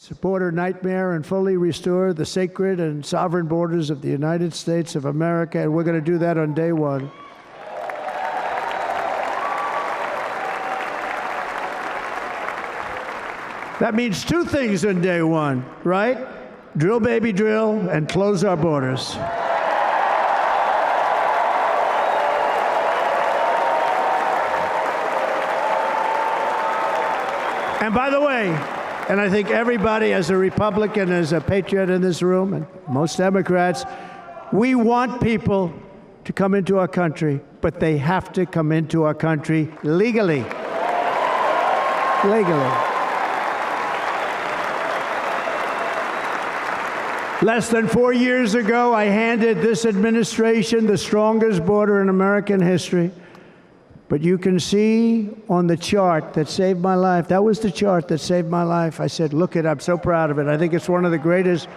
this border nightmare and fully restore the sacred and sovereign borders of the United States of America, and we're going to do that on day one. That means two things on day one, right? Drill, baby, drill, and close our borders. And by the way, and I think everybody as a Republican, as a patriot in this room, and most Democrats, we want people to come into our country, but they have to come into our country legally. Legally. Less than 4 years ago, I handed this administration the strongest border in American history. But you can see on the chart that saved my life, that was the chart that saved my life. I said, look it, I'm so proud of it. I think it's one of the greatest,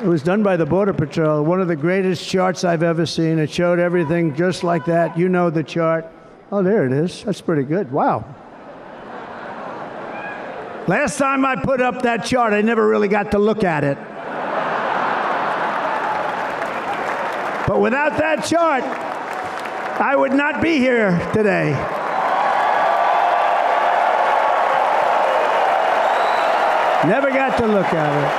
it was done by the Border Patrol, one of the greatest charts I've ever seen. It showed everything just like that. You know the chart. Oh, there it is. That's pretty good. Wow. Last time I put up that chart, I never really got to look at it. But without that chart, I would not be here today. Never got to look at it.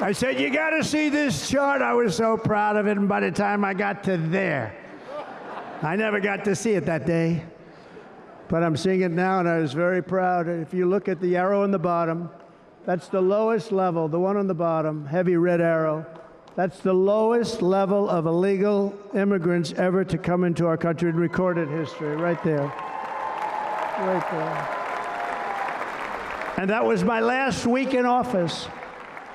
I said, you got to see this chart. I was so proud of it, and by the time I got to there, I never got to see it that day. But I'm seeing it now, and I was very proud. If you look at the arrow on the bottom, that's the lowest level, the one on the bottom, heavy red arrow. That's the lowest level of illegal immigrants ever to come into our country in recorded history, right there. Right there. And that was my last week in office.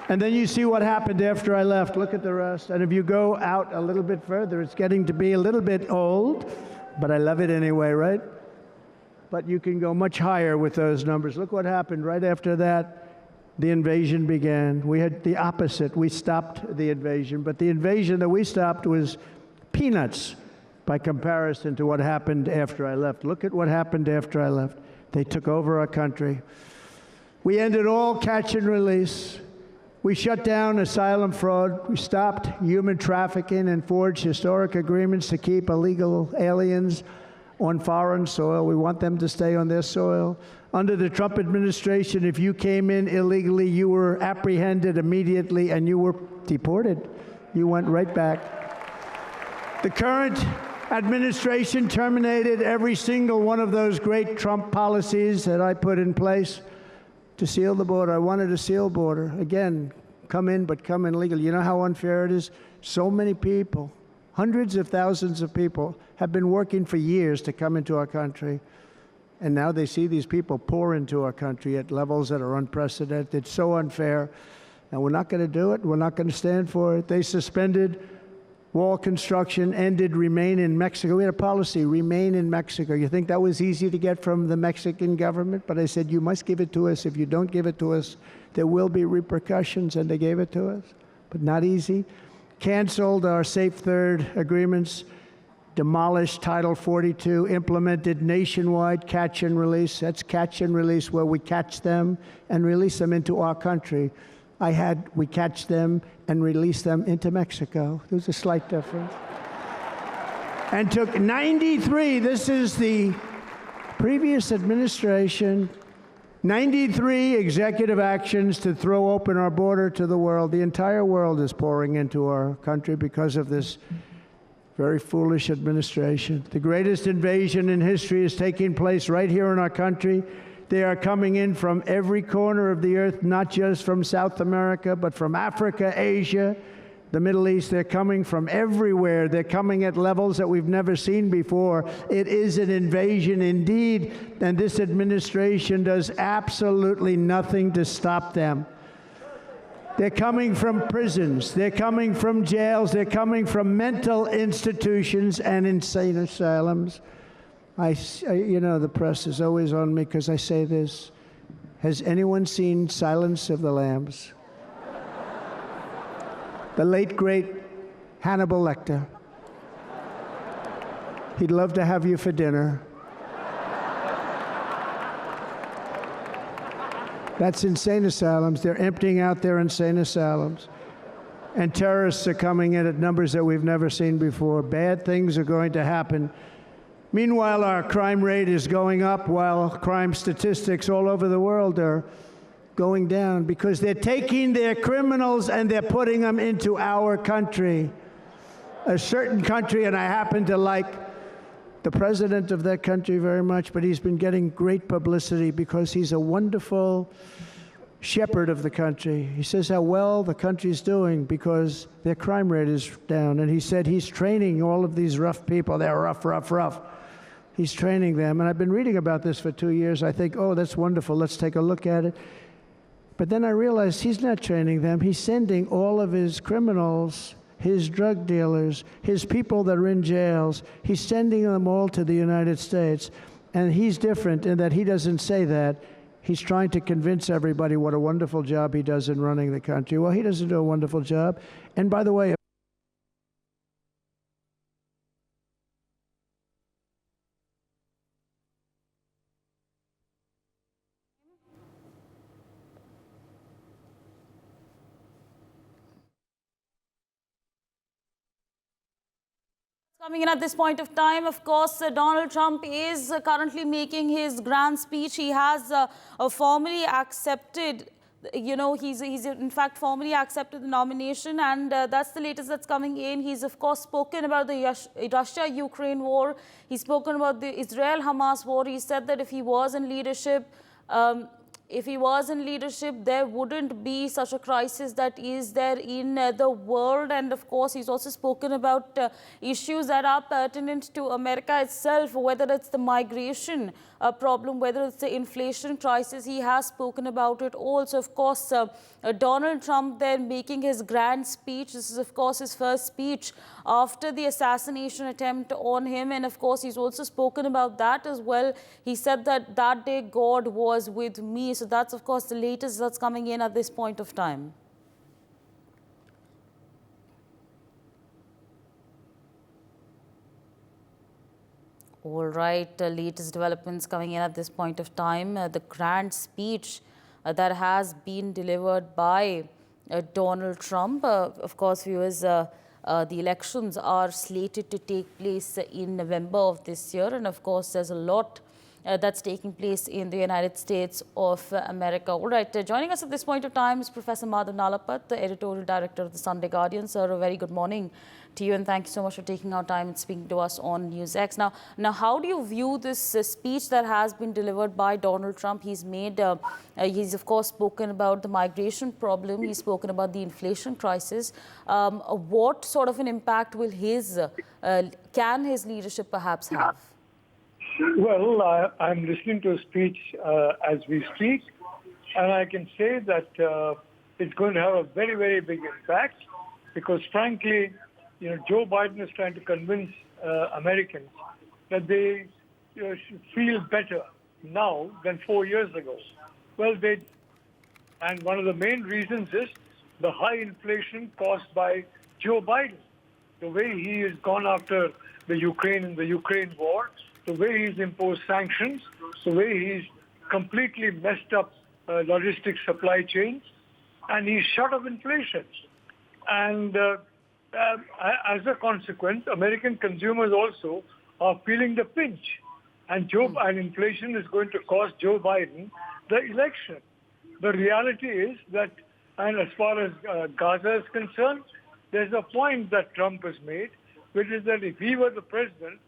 And then you see what happened after I left. Look at the rest. And if you go out a little bit further, it's getting to be a little bit old, but I love it anyway, right? But you can go much higher with those numbers. Look what happened right after that. The invasion began. We had the opposite. We stopped the invasion. But the invasion that we stopped was peanuts by comparison to what happened after I left. Look at what happened after I left. They took over our country. We ended all catch and release. We shut down asylum fraud. We stopped human trafficking and forged historic agreements to keep illegal aliens on foreign soil. We want them to stay on their soil. Under the Trump administration, if you came in illegally, you were apprehended immediately and you were deported. You went right back. The current administration terminated every single one of those great Trump policies that I put in place to seal the border. I wanted a sealed border. Again, come in, but come in legally. You know how unfair it is? So many people, hundreds of thousands of people, have been working for years to come into our country. And now they see these people pour into our country at levels that are unprecedented. It's so unfair. And we're not going to do it. We're not going to stand for it. They suspended wall construction, ended remain in Mexico. We had a policy, remain in Mexico. You think that was easy to get from the Mexican government? But I said, you must give it to us. If you don't give it to us, there will be repercussions. And they gave it to us, but not easy. Canceled our Safe Third agreements, demolished Title 42, implemented nationwide catch and release. That's catch and release, where we catch them and release them into our country. We catch them and release them into Mexico. There's a slight difference. And took 93, this is the previous administration, 93 executive actions to throw open our border to the world. The entire world is pouring into our country because of this very foolish administration. The greatest invasion in history is taking place right here in our country. They are coming in from every corner of the earth, not just from South America, but from Africa, Asia, the Middle East. They're coming from everywhere. They're coming at levels that we've never seen before. It is an invasion indeed, and this administration does absolutely nothing to stop them. They're coming from prisons. They're coming from jails. They're coming from mental institutions and insane asylums. You know, the press is always on me because I say this. Has anyone seen Silence of the Lambs? The late, great Hannibal Lecter. He'd love to have you for dinner. That's insane asylums. They're emptying out their insane asylums. And terrorists are coming in at numbers that we've never seen before. Bad things are going to happen. Meanwhile, our crime rate is going up while crime statistics all over the world are going down because they're taking their criminals and they're putting them into our country. A certain country, and I happen to like the president of that country very much, but he's been getting great publicity because he's a wonderful shepherd of the country. He says how well the country's doing because their crime rate is down. And he said he's training all of these rough people. They're rough. He's training them. And I've been reading about this for 2 years. I think, oh, that's wonderful. Let's take a look at it. But then I realized he's not training them. He's sending all of his criminals, his drug dealers, his people that are in jails, he's sending them all to the United States. And he's different in that he doesn't say that. He's trying to convince everybody what a wonderful job he does in running the country. Well, he doesn't do a wonderful job. And by the way, coming in at this point of time, of course, Donald Trump is currently making his grand speech. He has formally accepted, he's in fact formally accepted the nomination, and that's the latest that's coming in. He's, of course, spoken about the Russia-Ukraine war. He's spoken about the Israel-Hamas war. He said that if he was in leadership, there wouldn't be such a crisis that is there in the world. And of course, he's also spoken about issues that are pertinent to America itself, whether it's the migration problem, whether it's the inflation crisis. He has spoken about it also. Of course, Donald Trump then making his grand speech. This is, of course, his first speech after the assassination attempt on him. And of course, he's also spoken about that as well. He said that that day God was with me. So that's, of course, the latest that's coming in at this point of time. All right, latest developments coming in at this point of time. The grand speech that has been delivered by Donald Trump. Of course, viewers, the elections are slated to take place in November of this year. And of course, there's a lot that's taking place in the United States of America. All right, joining us at this point of time is Professor Madhav Nalapat, the editorial director of the Sunday Guardian. Sir, a very good morning to you, and thank you so much for taking our time and speaking to us on NewsX. Now, how do you view this speech that has been delivered by Donald Trump? He's of course spoken about the migration problem. He's spoken about the inflation crisis. What sort of an impact will can his leadership perhaps have? Well, I'm listening to a speech as we speak, and I can say that it's going to have a very, very big impact because, frankly, Joe Biden is trying to convince Americans that they should feel better now than 4 years ago. Well, and one of the main reasons is the high inflation caused by Joe Biden. The way he has gone after the Ukraine and the Ukraine war, the way he's imposed sanctions, the way he's completely messed up logistics supply chains, and he's short of inflation. And as a consequence, American consumers also are feeling the pinch. And inflation is going to cost Joe Biden the election. The reality is that, and as far as Gaza is concerned, there's a point that Trump has made, which is that if he were the president,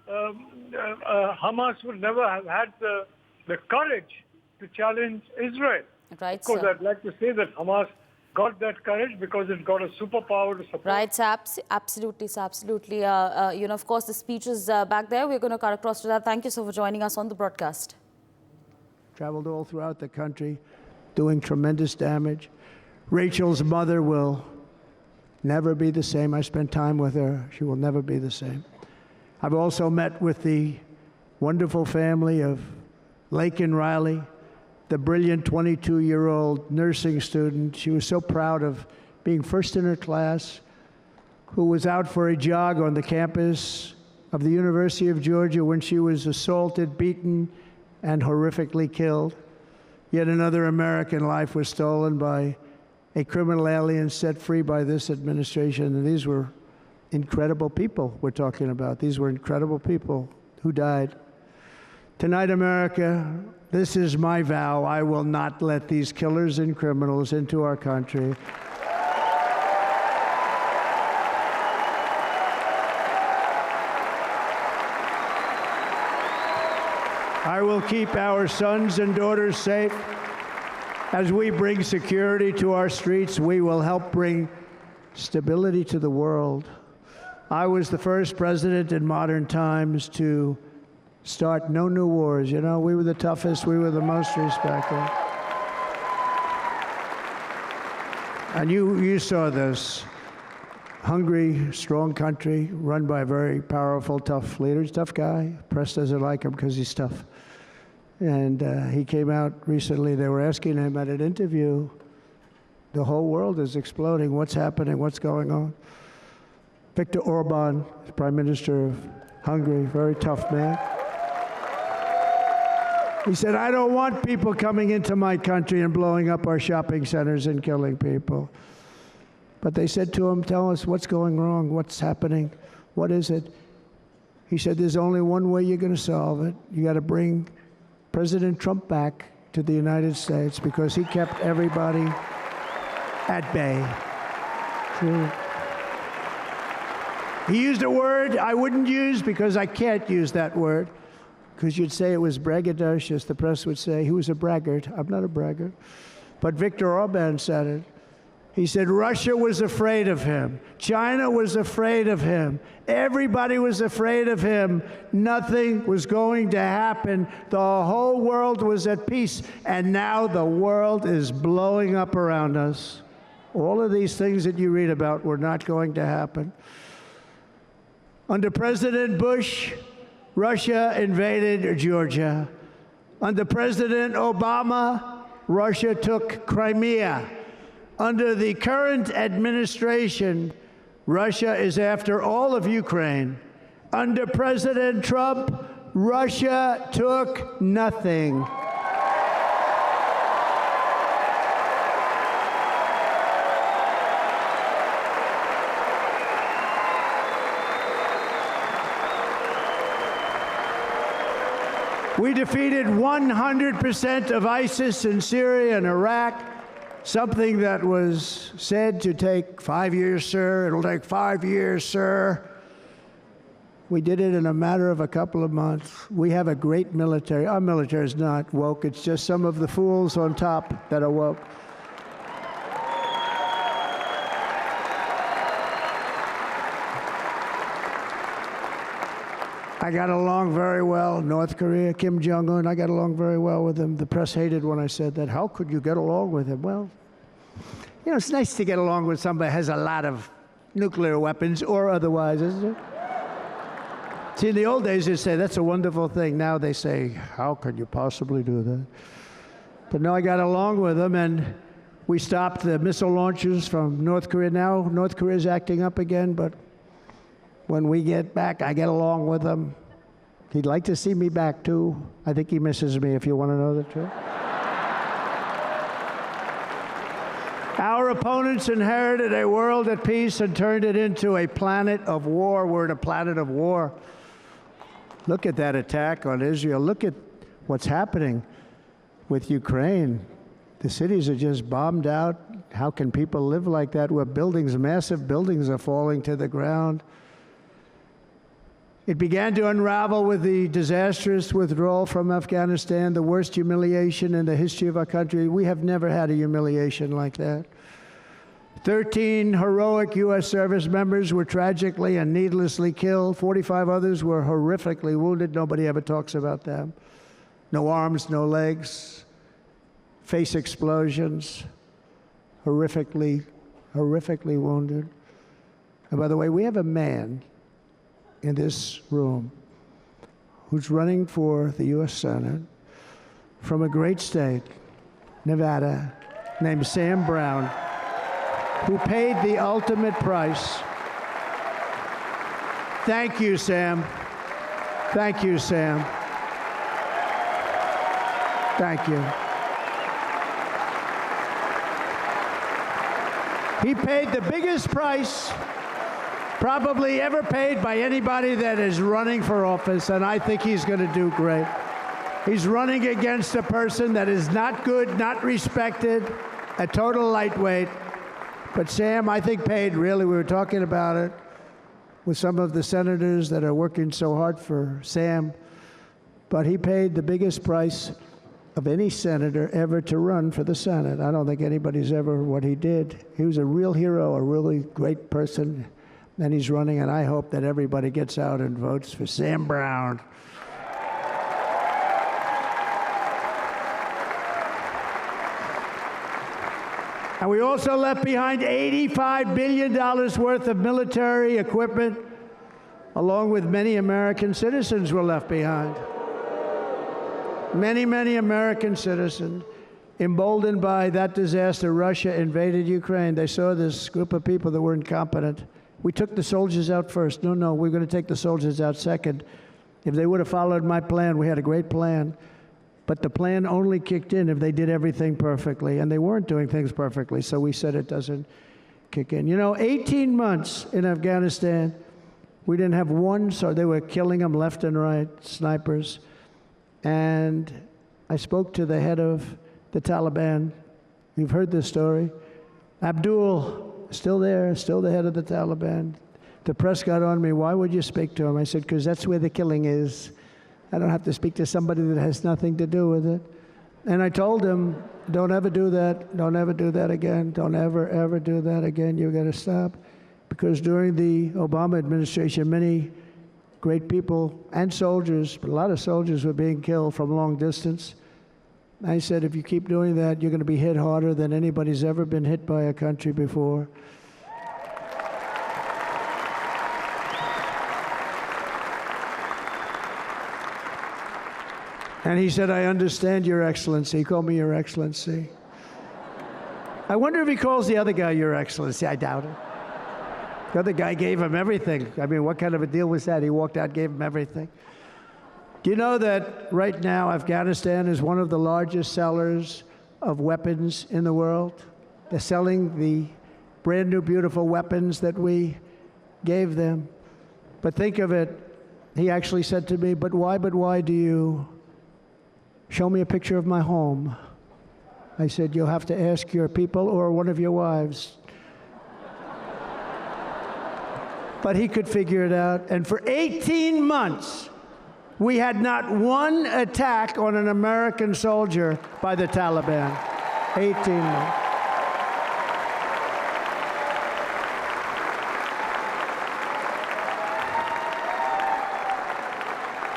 Hamas would never have had the courage to challenge Israel. Right, of course, I'd like to say that Hamas got that courage because it got a superpower to support. Right, so absolutely. Of course, the speech is back there. We're going to cut across to that. Thank you so much for joining us on the broadcast. Traveled all throughout the country, doing tremendous damage. Rachel's mother will never be the same. I spent time with her. She will never be the same. I've also met with the wonderful family of Laken Riley, the brilliant 22-year-old nursing student. She was so proud of being first in her class, who was out for a jog on the campus of the University of Georgia when she was assaulted, beaten, and horrifically killed. Yet another American life was stolen by a criminal alien set free by this administration. And these were incredible people we're talking about. These were incredible people who died. Tonight, America, this is my vow. I will not let these killers and criminals into our country. I will keep our sons and daughters safe. As we bring security to our streets, we will help bring stability to the world. I was the first president in modern times to start no new wars. You know, we were the toughest, we were the most respected. And you saw this. Hungry, strong country, run by very powerful, tough leaders. Tough guy. Press doesn't like him because he's tough. And he came out recently. They were asking him at an interview, the whole world is exploding. What's happening? What's going on? Viktor Orban, Prime Minister of Hungary, very tough man. He said, I don't want people coming into my country and blowing up our shopping centers and killing people. But they said to him, tell us what's going wrong, what's happening, what is it? He said, there's only one way you're going to solve it. You got to bring President Trump back to the United States because he kept everybody at bay. True. He used a word I wouldn't use because I can't use that word, because you'd say it was braggadocious. The press would say he was a braggart. I'm not a braggart. But Viktor Orban said it. He said Russia was afraid of him. China was afraid of him. Everybody was afraid of him. Nothing was going to happen. The whole world was at peace. And now the world is blowing up around us. All of these things that you read about were not going to happen. Under President Bush, Russia invaded Georgia. Under President Obama, Russia took Crimea. Under the current administration, Russia is after all of Ukraine. Under President Trump, Russia took nothing. We defeated 100% of ISIS in Syria and Iraq. Something that was said to take 5 years, sir. It'll take 5 years, sir. We did it in a matter of a couple of months. We have a great military. Our military is not woke. It's just some of the fools on top that are woke. I got along very well. North Korea, Kim Jong-un, I got along very well with him. The press hated when I said that. How could you get along with him? Well, you know, it's nice to get along with somebody who has a lot of nuclear weapons or otherwise, isn't it? See, in the old days, they'd say, that's a wonderful thing. Now they say, how could you possibly do that? But no, I got along with him, and we stopped the missile launches from North Korea. Now North Korea is acting up again, but when we get back, I get along with him. He'd like to see me back, too. I think he misses me, if you want to know the truth. Our opponents inherited a world at peace and turned it into a planet of war. We're in a planet of war. Look at that attack on Israel. Look at what's happening with Ukraine. The cities are just bombed out. How can people live like that where buildings, massive buildings, are falling to the ground? It began to unravel with the disastrous withdrawal from Afghanistan, the worst humiliation in the history of our country. We have never had a humiliation like that. 13 heroic U.S. service members were tragically and needlessly killed. 45 others were horrifically wounded. Nobody ever talks about them. No arms, no legs, face explosions, horrifically wounded. And by the way, we have a man in this room who's running for the U.S. Senate from a great state, Nevada, named Sam Brown, who paid the ultimate price Thank you, Sam. Thank you, Sam. Thank you. He paid the biggest price probably ever paid by anybody that is running for office, and I think he's going to do great. He's running against a person that is not good, not respected, a total lightweight. But Sam, I think, paid, really, we were talking about it with some of the senators that are working so hard for Sam, but he paid the biggest price of any senator ever to run for the Senate. I don't think anybody's ever what he did. He was a real hero, a really great person, and he's running, and I hope that everybody gets out and votes for Sam Brown. And we also left behind $85 billion worth of military equipment, along with many American citizens were left behind. Many, many American citizens, emboldened by that disaster. Russia invaded Ukraine. They saw this group of people that were incompetent. We took the soldiers out first. No, we're going to take the soldiers out second. If they would have followed my plan, we had a great plan. But the plan only kicked in if they did everything perfectly, and they weren't doing things perfectly, so we said it doesn't kick in. You know, 18 months in Afghanistan, we didn't have one, so they were killing them left and right, snipers. And I spoke to the head of the Taliban. You've heard this story. Abdul, still there, still the head of the Taliban. The press got on me, why would you speak to him? I said, because that's where the killing is. I don't have to speak to somebody that has nothing to do with it. And I told him, don't ever do that. Don't ever do that again. Don't ever do that again. You've got to stop. Because during the Obama administration, many great people and soldiers, but a lot of soldiers were being killed from long distance. I said, if you keep doing that, you're going to be hit harder than anybody's ever been hit by a country before. And he said, I understand, Your Excellency. He called me Your Excellency. I wonder if he calls the other guy Your Excellency. I doubt it. The other guy gave him everything. I mean, what kind of a deal was that? He walked out, gave him everything. Do you know that right now Afghanistan is one of the largest sellers of weapons in the world? They're selling the brand new, beautiful weapons that we gave them. But think of it, he actually said to me, but why do you show me a picture of my home? I said, you'll have to ask your people or one of your wives. But he could figure it out. And for 18 months, we had not one attack on an American soldier by the Taliban. 18 months.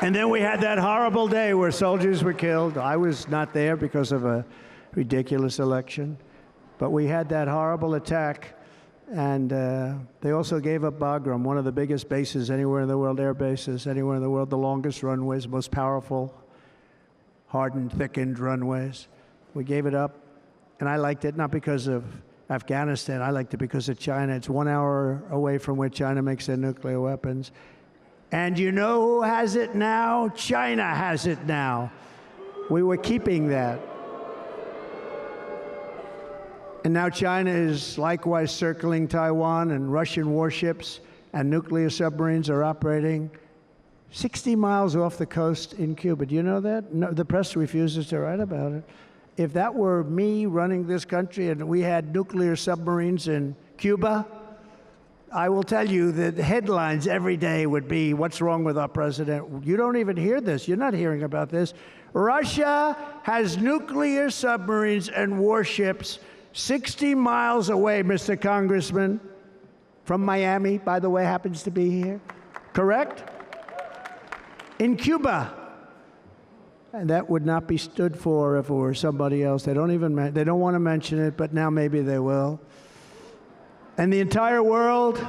And then we had that horrible day where soldiers were killed. I was not there because of a ridiculous election. But we had that horrible attack. And they also gave up Bagram, one of the biggest bases anywhere in the world, air bases anywhere in the world, the longest runways, most powerful, hardened, thickened runways. We gave it up. And I liked it not because of Afghanistan. I liked it because of China. It's 1 hour away from where China makes their nuclear weapons. And you know who has it now? China has it now. We were keeping that. And now China is likewise circling Taiwan, and Russian warships and nuclear submarines are operating 60 miles off the coast in Cuba. Do you know that? No, the press refuses to write about it. If that were me running this country and we had nuclear submarines in Cuba, I will tell you that the headlines every day would be, what's wrong with our president? You don't even hear this. You're not hearing about this. Russia has nuclear submarines and warships 60 miles away, Mr. Congressman, from Miami, by the way, happens to be here. Correct? In Cuba. And that would not be stood for if it were somebody else. They don't want to mention it, but now maybe they will. And the entire world,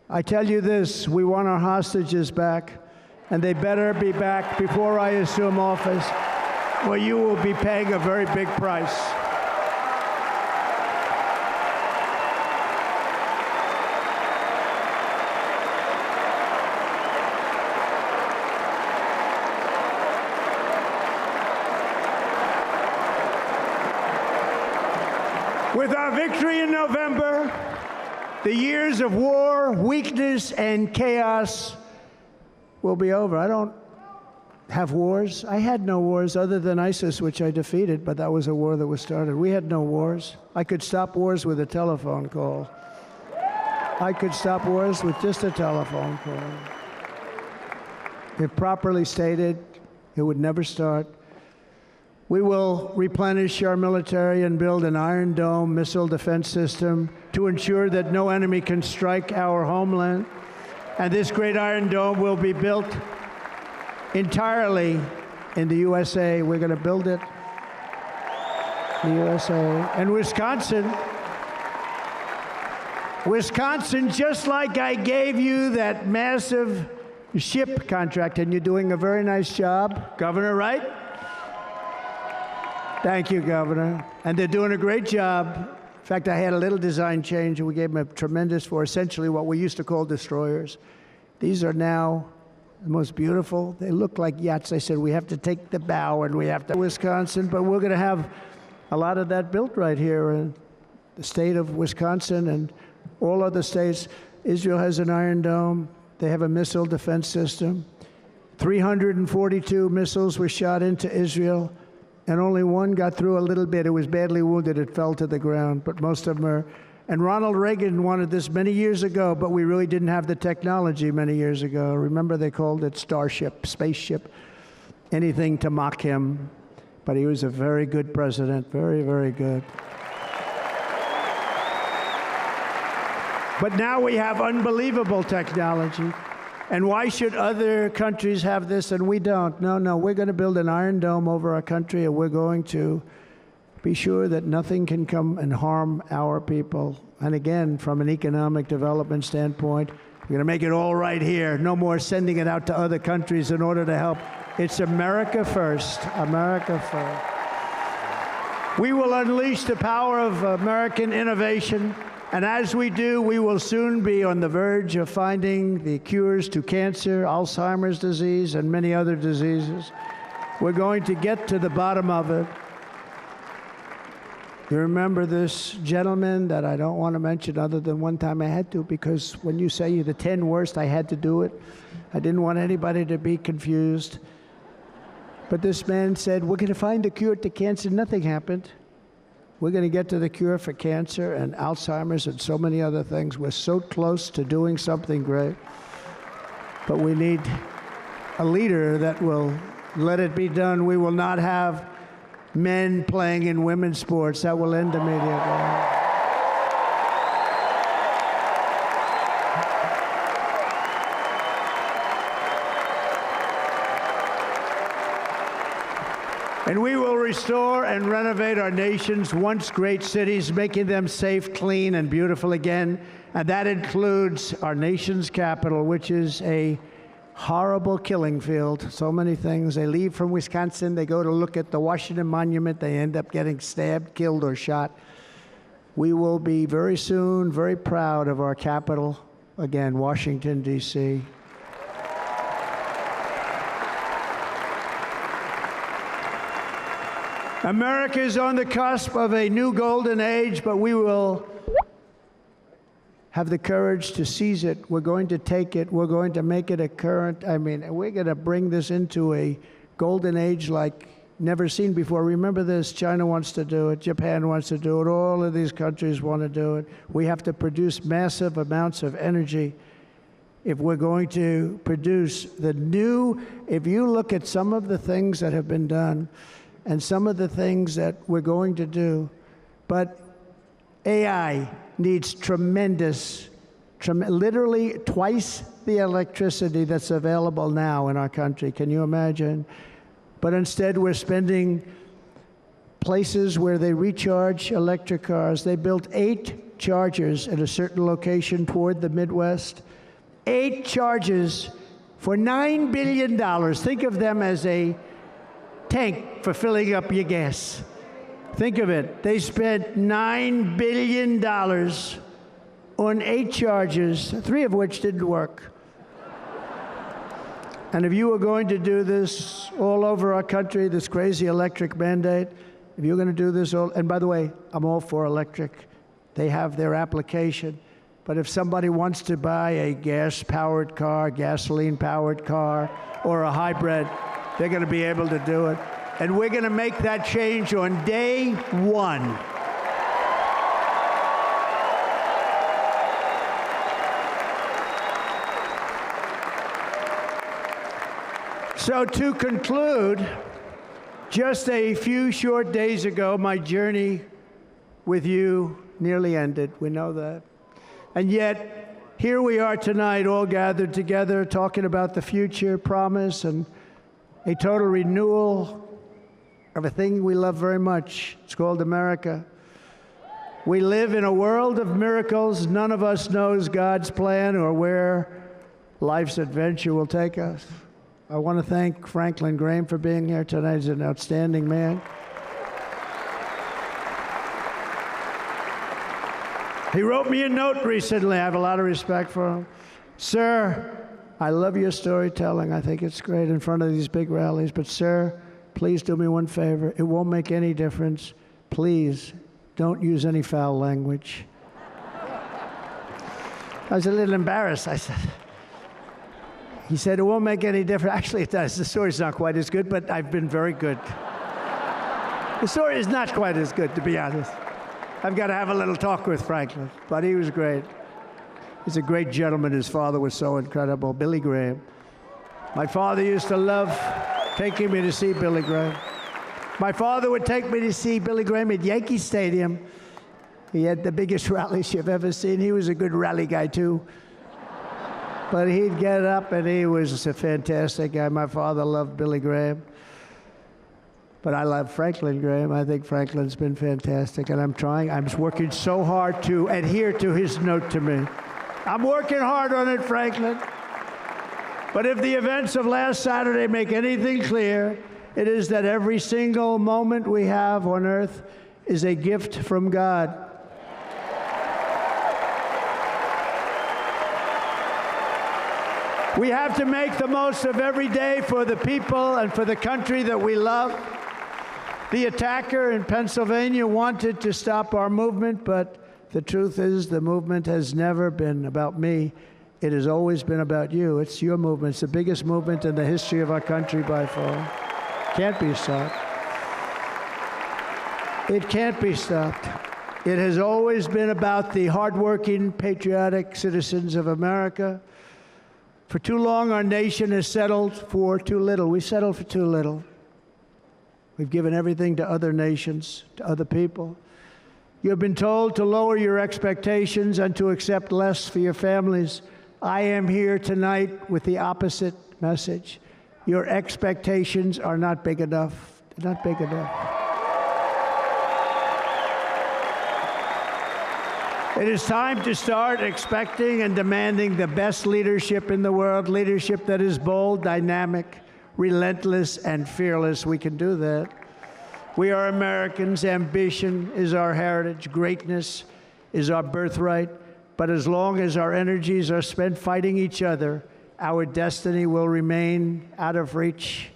I tell you this, we want our hostages back, and they better be back before I assume office, or you will be paying a very big price. With our victory in November, the years of war, weakness, and chaos will be over. I don't have wars. I had no wars other than ISIS, which I defeated, but that was a war that was started. We had no wars. I could stop wars with a telephone call. I could stop wars with just a telephone call. If properly stated, it would never start. We will replenish our military and build an Iron Dome missile defense system to ensure that no enemy can strike our homeland. And this great Iron Dome will be built entirely in the USA. We're going to build it in the USA. And Wisconsin, just like I gave you that massive ship contract, and you're doing a very nice job, Governor, right? Thank you, Governor. And they're doing a great job. In fact, I had a little design change, and we gave them a tremendous for essentially what we used to call destroyers. These are now the most beautiful. They look like yachts. I said, we have to take the bow, and we have to Wisconsin, but we're going to have a lot of that built right here in the state of Wisconsin and all other states. Israel has an Iron Dome. They have a missile defense system. 342 missiles were shot into Israel, and only one got through a little bit. It was badly wounded. It fell to the ground, but most of them are. And Ronald Reagan wanted this many years ago, but we really didn't have the technology many years ago. Remember, they called it Starship, spaceship, anything to mock him. But he was a very good president, very, very good. But now we have unbelievable technology. And why should other countries have this and we don't? No, we're going to build an Iron Dome over our country, and we're going to be sure that nothing can come and harm our people. And again, from an economic development standpoint, we're going to make it all right here. No more sending it out to other countries in order to help. It's America first, America first. We will unleash the power of American innovation. And as we do, we will soon be on the verge of finding the cures to cancer, Alzheimer's disease, and many other diseases. We're going to get to the bottom of it. You remember this gentleman that I don't want to mention other than one time I had to, because when you say you're the 10 worst, I had to do it. I didn't want anybody to be confused. But this man said, we're going to find a cure to cancer. Nothing happened. We're going to get to the cure for cancer and Alzheimer's and so many other things. We're so close to doing something great. But we need a leader that will let it be done. We will not have men playing in women's sports. That will end immediately. And we will restore and renovate our nation's once great cities, making them safe, clean, and beautiful again. And that includes our nation's capital, which is a horrible killing field. So many things. They leave from Wisconsin, they go to look at the Washington Monument, they end up getting stabbed, killed, or shot. We will be very soon very proud of our capital, again, Washington, D.C. America is on the cusp of a new golden age, but we will have the courage to seize it. We're going to take it. We're going to make it a current. We're going to bring this into a golden age like never seen before. Remember this, China wants to do it. Japan wants to do it. All of these countries want to do it. We have to produce massive amounts of energy if we're going to produce the new. If you look at some of the things that have been done, and some of the things that we're going to do. But AI needs literally twice the electricity that's available now in our country. Can you imagine? But instead, we're spending places where they recharge electric cars. They built 8 chargers at a certain location toward the Midwest. 8 chargers for $9 billion. Think of them as a tank for filling up your gas. Think of it. They spent $9 billion on 8 chargers, 3 of which didn't work. And if you were going to do this all over our country, this crazy electric mandate, if you're going to do this, and by the way, I'm all for electric. They have their application. But if somebody wants to buy a gas-powered car, gasoline-powered car, or a hybrid, they're going to be able to do it. And we're going to make that change on day one. So to conclude, just a few short days ago, my journey with you nearly ended. We know that. And yet, here we are tonight, all gathered together, talking about the future, promise, and a total renewal of a thing we love very much. It's called America. We live in a world of miracles. None of us knows God's plan or where life's adventure will take us. I want to thank Franklin Graham for being here tonight. He's an outstanding man. He wrote me a note recently. I have a lot of respect for him. Sir, I love your storytelling. I think it's great in front of these big rallies. But sir, please do me one favor. It won't make any difference. Please don't use any foul language. I was a little embarrassed. I said, he said, it won't make any difference. Actually, it does. The story's not quite as good, but I've been very good. The story is not quite as good, to be honest. I've got to have a little talk with Franklin, but he was great. He's a great gentleman. His father was so incredible, Billy Graham. My father used to love taking me to see Billy Graham. My father would take me to see Billy Graham at Yankee Stadium. He had the biggest rallies you've ever seen. He was a good rally guy, too. But he'd get up, and he was a fantastic guy. My father loved Billy Graham. But I love Franklin Graham. I think Franklin's been fantastic, and I'm working so hard to adhere to his note to me. I'm working hard on it, Franklin. But if the events of last Saturday make anything clear, it is that every single moment we have on earth is a gift from God. We have to make the most of every day for the people and for the country that we love. The attacker in Pennsylvania wanted to stop our movement, but the truth is the movement has never been about me. It has always been about you. It's your movement. It's the biggest movement in the history of our country by far. Can't be stopped. It can't be stopped. It has always been about the hardworking, patriotic citizens of America. For too long, our nation has settled for too little. We settled for too little. We've given everything to other nations, to other people. You have been told to lower your expectations and to accept less for your families. I am here tonight with the opposite message. Your expectations are not big enough. They're not big enough. It is time to start expecting and demanding the best leadership in the world, leadership that is bold, dynamic, relentless, and fearless. We can do that. We are Americans. Ambition is our heritage. Greatness is our birthright. But as long as our energies are spent fighting each other, our destiny will remain out of reach,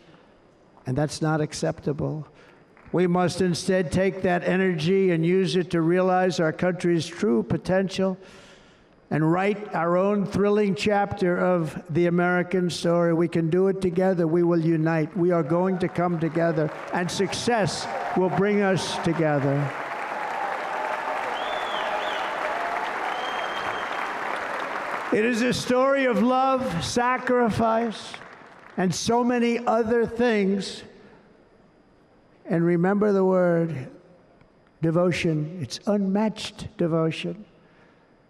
and that's not acceptable. We must instead take that energy and use it to realize our country's true potential and write our own thrilling chapter of the American story. We can do it together. We will unite. We are going to come together, and success will bring us together. It is a story of love, sacrifice, and so many other things. And remember the word devotion. It's unmatched devotion.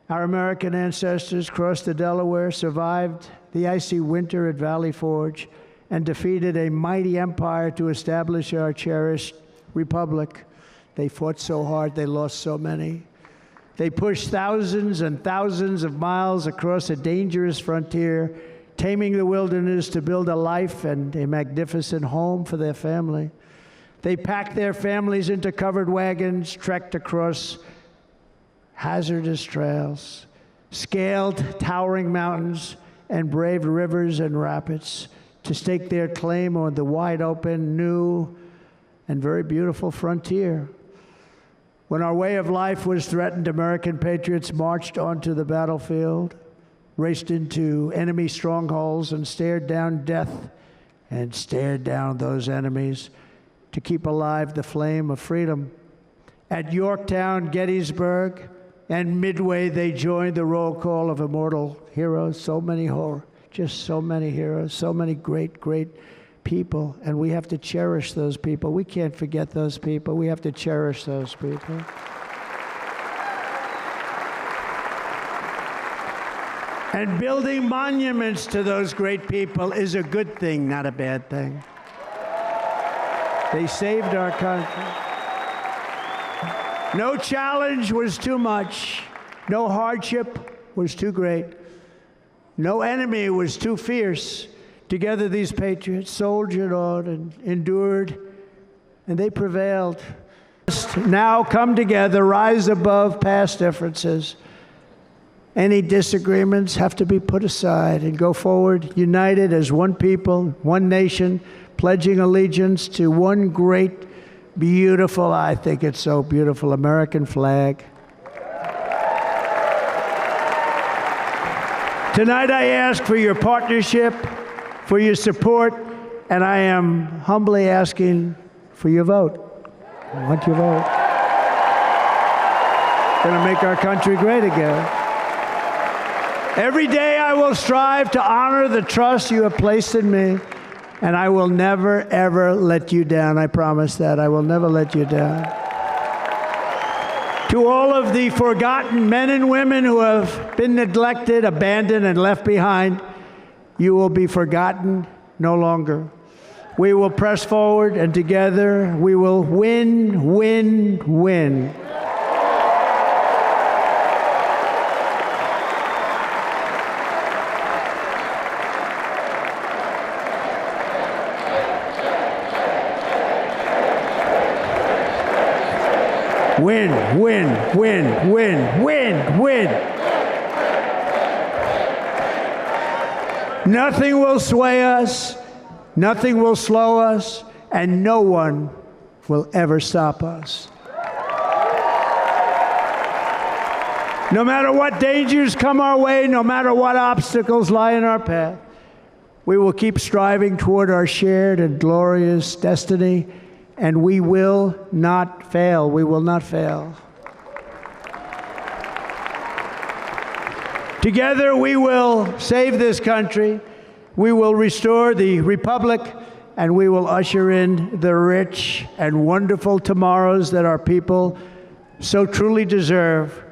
Our American ancestors crossed the Delaware, survived the icy winter at Valley Forge, and defeated a mighty empire to establish our cherished republic. They fought so hard, they lost so many. They pushed thousands and thousands of miles across a dangerous frontier, taming the wilderness to build a life and a magnificent home for their family. They packed their families into covered wagons, trekked across hazardous trails, scaled towering mountains, and braved rivers and rapids to stake their claim on the wide open, new, and very beautiful frontier. When our way of life was threatened, American patriots marched onto the battlefield, raced into enemy strongholds, and stared down death and stared down those enemies to keep alive the flame of freedom. At Yorktown, Gettysburg, and Midway, they joined the roll call of immortal heroes. So many just so many heroes, so many great, great people, and we have to cherish those people. We can't forget those people. We have to cherish those people. And building monuments to those great people is a good thing, not a bad thing. They saved our country. No challenge was too much. No hardship was too great. No enemy was too fierce. Together, these patriots soldiered on and endured, and they prevailed. Now come together, rise above past differences. Any disagreements have to be put aside and go forward, united as one people, one nation, pledging allegiance to one great, beautiful, I think it's so beautiful, American flag. Tonight I ask for your partnership, for your support, and I am humbly asking for your vote. I want your vote. Going to make our country great again. Every day I will strive to honor the trust you have placed in me, and I will never, ever let you down. I promise that. I will never let you down. To all of the forgotten men and women who have been neglected, abandoned, and left behind, you will be forgotten no longer. We will press forward, and together we will win, win, win. Win, win, win, win, win, win. Nothing will sway us, nothing will slow us, and no one will ever stop us. No matter what dangers come our way, no matter what obstacles lie in our path, we will keep striving toward our shared and glorious destiny, and we will not fail. We will not fail. Together we will save this country, we will restore the republic, and we will usher in the rich and wonderful tomorrows that our people so truly deserve.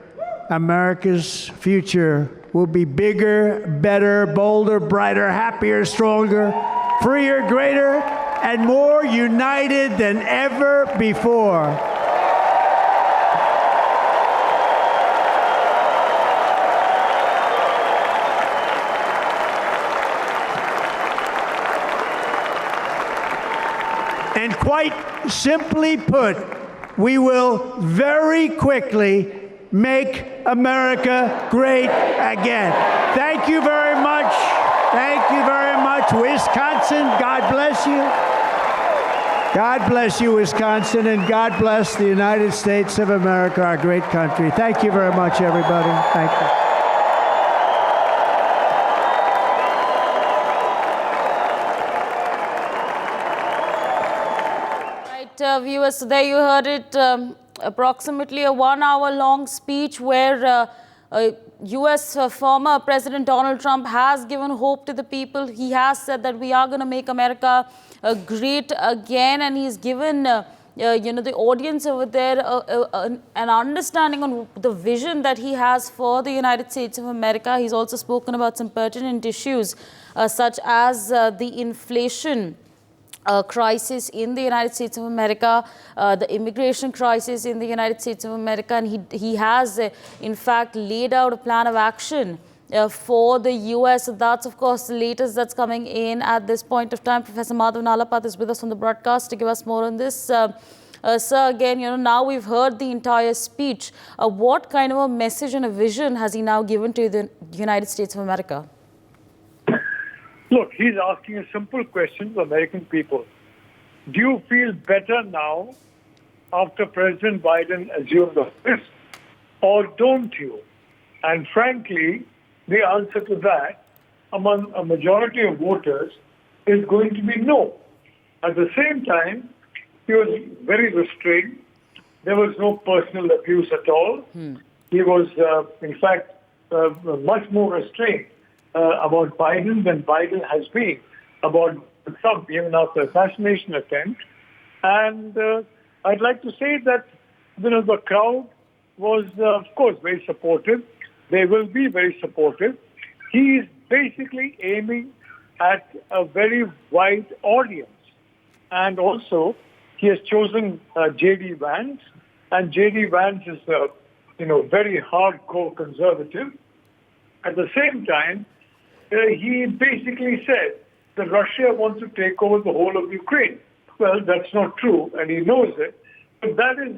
America's future will be bigger, better, bolder, brighter, happier, stronger, freer, greater, and more united than ever before. And quite simply put, we will very quickly make America great again. Thank you very much. Thank you very much, Wisconsin. God bless you. God bless you, Wisconsin, and God bless the United States of America, our great country. Thank you very much, everybody. Thank you. Viewers, so there you heard it, approximately a 1 hour long speech where US former President Donald Trump has given hope to the people. He has said that we are going to make America great again, and he's given the audience over there an understanding on the vision that he has for the United States of America. He's also spoken about some pertinent issues such as the inflation crisis in the United States of America, the immigration crisis in the United States of America, and he has in fact laid out a plan of action for the US. So that's of course the latest that's coming in at this point of time. Professor Madhav Nalapat is with us on the broadcast to give us more on this. Sir, again, now we've heard the entire speech. What kind of a message and a vision has he now given to the United States of America? Look, he's asking a simple question to American people. do you feel better now after President Biden assumed office, or don't you? And frankly, the answer to that among a majority of voters is going to be no. At the same time, he was very restrained. There was no personal abuse at all. He was, in fact, much more restrained about Biden than Biden has been about Trump, even after the assassination attempt. And I'd like to say that, the crowd was, of course, very supportive. They will be very supportive. He is basically aiming at a very wide audience. And also, he has chosen J.D. Vance, and J.D. Vance is a very hardcore conservative. At the same time, he basically said that Russia wants to take over the whole of Ukraine. Well, that's not true, and he knows it. But that is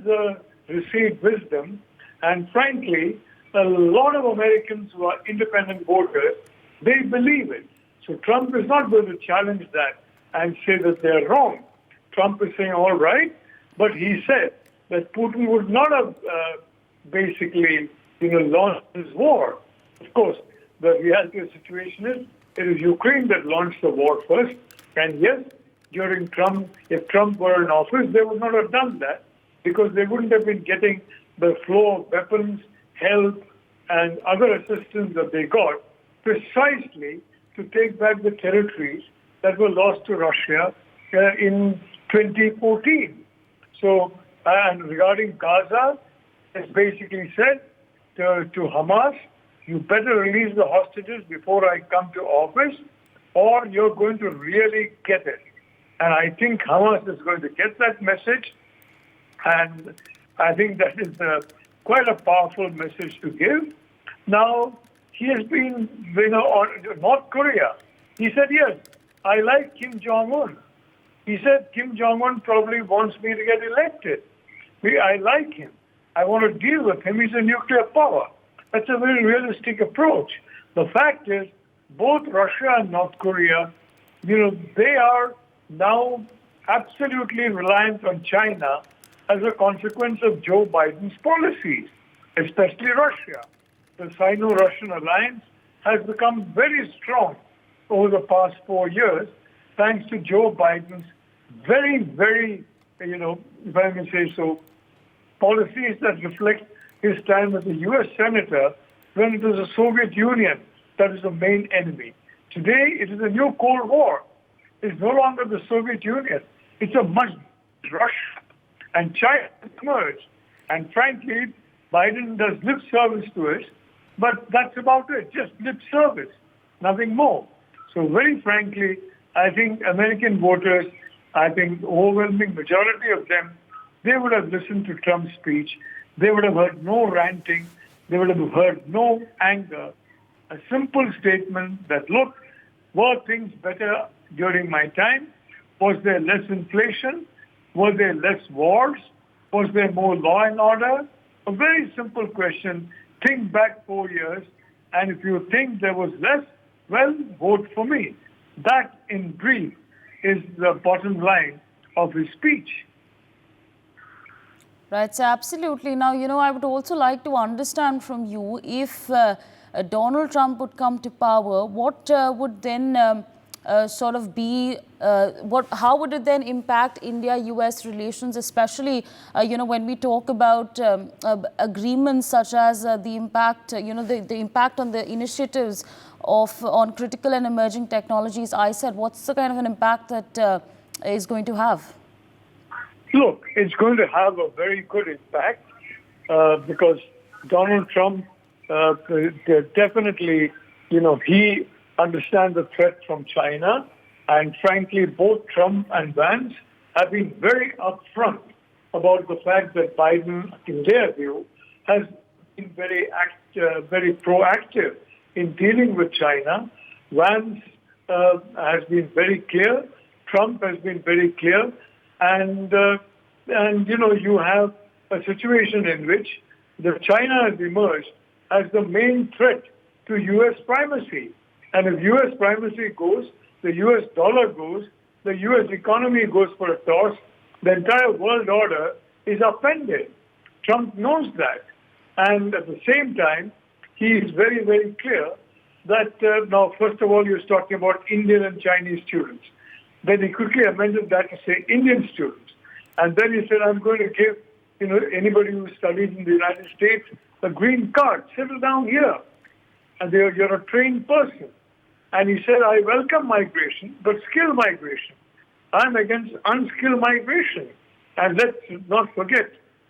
received wisdom. And frankly, a lot of Americans who are independent voters, they believe it. So Trump is not going to challenge that and say that they're wrong. Trump is saying, all right, but he said that Putin would not have basically, launched this war. Of course, the reality of the situation is it is Ukraine that launched the war first. And yes, during Trump, if Trump were in office, they would not have done that because they wouldn't have been getting the flow of weapons, help, and other assistance that they got precisely to take back the territories that were lost to Russia in 2014. So, and regarding Gaza, it's basically said to Hamas, you better release the hostages before I come to office, or you're going to really get it. And I think Hamas is going to get that message, and I think that is quite a powerful message to give. Now, he has been, on North Korea. He said, yes, I like Kim Jong-un. He said, Kim Jong-un probably wants me to get elected. I like him. I want to deal with him. He's a nuclear power. That's a very realistic approach. The fact is, both Russia and North Korea, they are now absolutely reliant on China as a consequence of Joe Biden's policies, especially Russia. The Sino-Russian alliance has become very strong over the past 4 years, thanks to Joe Biden's very, very, if I may say so, policies that reflect his time as a U.S. Senator when it was the Soviet Union that is the main enemy. Today, it is a new Cold War. It's no longer the Soviet Union. It's a much Russia. And China emerged. And frankly, Biden does lip service to it, but that's about it, just lip service, nothing more. So very frankly, I think American voters, I think the overwhelming majority of them, they would have listened to Trump's speech. They would have heard no ranting. They would have heard no anger. A simple statement that, look, were things better during my time? Was there less inflation? Was there less wars? Was there more law and order? A very simple question. Think back 4 years, and if you think there was less, well, vote for me. That, in brief, is the bottom line of his speech. Right, so absolutely. Now, I would also like to understand from you, if Donald Trump would come to power, what would then sort of be, how would it then impact India-US relations, especially, when we talk about agreements such as the impact, the impact on the initiatives on critical and emerging technologies. I said, what's the kind of an impact that is going to have? Look, it's going to have a very good impact because Donald Trump definitely, he understands the threat from China. And frankly, both Trump and Vance have been very upfront about the fact that Biden, in their view, has been very proactive in dealing with China. Vance has been very clear. Trump has been very clear. And you have a situation in which China has emerged as the main threat to U.S. primacy. And if U.S. primacy goes, the U.S. dollar goes, the U.S. economy goes for a toss, the entire world order is upended. Trump knows that. And at the same time, he is very, very clear that now, first of all, he was talking about Indian and Chinese students. Then he quickly amended that to say Indian students. And then he said, I'm going to give anybody who studies in the United States a green card. Settle down here. And you're a trained person. And he said, I welcome migration, but skilled migration. I'm against unskilled migration. And let's not forget,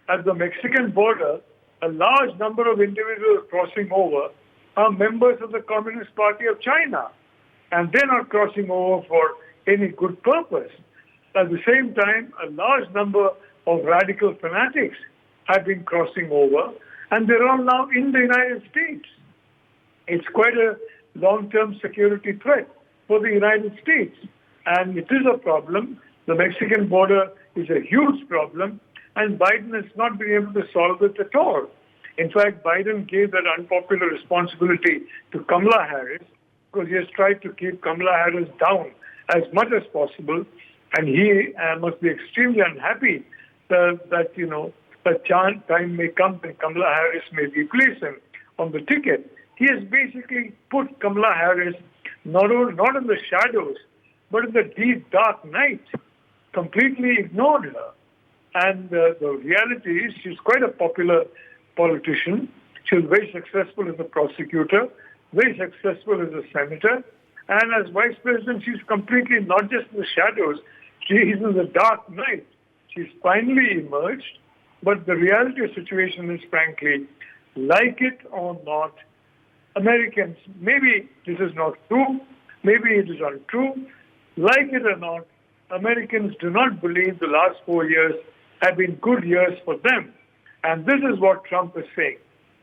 at the Mexican border, a large number of individuals crossing over are members of the Communist Party of China. And they're not crossing over for any good purpose. At the same time, a large number of radical fanatics have been crossing over, and they're all now in the United States. It's quite a long-term security threat for the United States. And it is a problem. The Mexican border is a huge problem, and Biden has not been able to solve it at all. In fact, Biden gave that unpopular responsibility to Kamala Harris because he has tried to keep Kamala Harris down as much as possible, and he must be extremely unhappy that time may come when Kamala Harris may replace him on the ticket. He has basically put Kamala Harris not in the shadows, but in the deep, dark night, completely ignored her. And the reality is she's quite a popular politician. She was very successful as a prosecutor, very successful as a senator. And as vice president, she's completely not just in the shadows, she's in the dark night. She's finally emerged. But the reality of the situation is, frankly, like it or not, Americans, maybe this is not true, maybe it is untrue, like it or not, Americans do not believe the last 4 years have been good years for them. And this is what Trump is saying.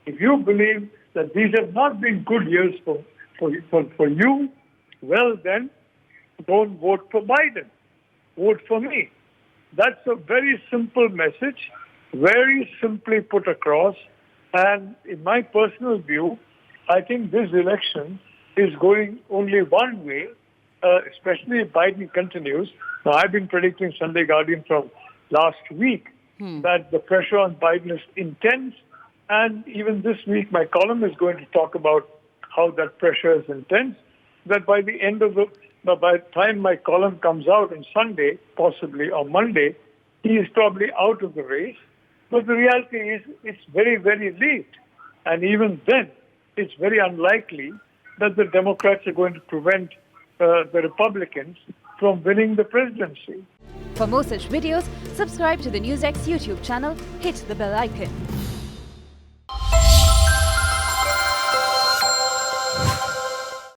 If you believe that these have not been good years for you, well then, don't vote for Biden. Vote for me. That's a very simple message, very simply put across. And in my personal view, I think this election is going only one way, especially if Biden continues. Now, I've been predicting Sunday Guardian from last week that the pressure on Biden is intense. And even this week, my column is going to talk about how that pressure is intense, that by the time my column comes out on Sunday, possibly on Monday, he is probably out of the race. But the reality is it's very, very late. And even then, it's very unlikely that the Democrats are going to prevent the Republicans from winning the presidency. For more such videos, subscribe to the NewsX YouTube channel, hit the bell icon.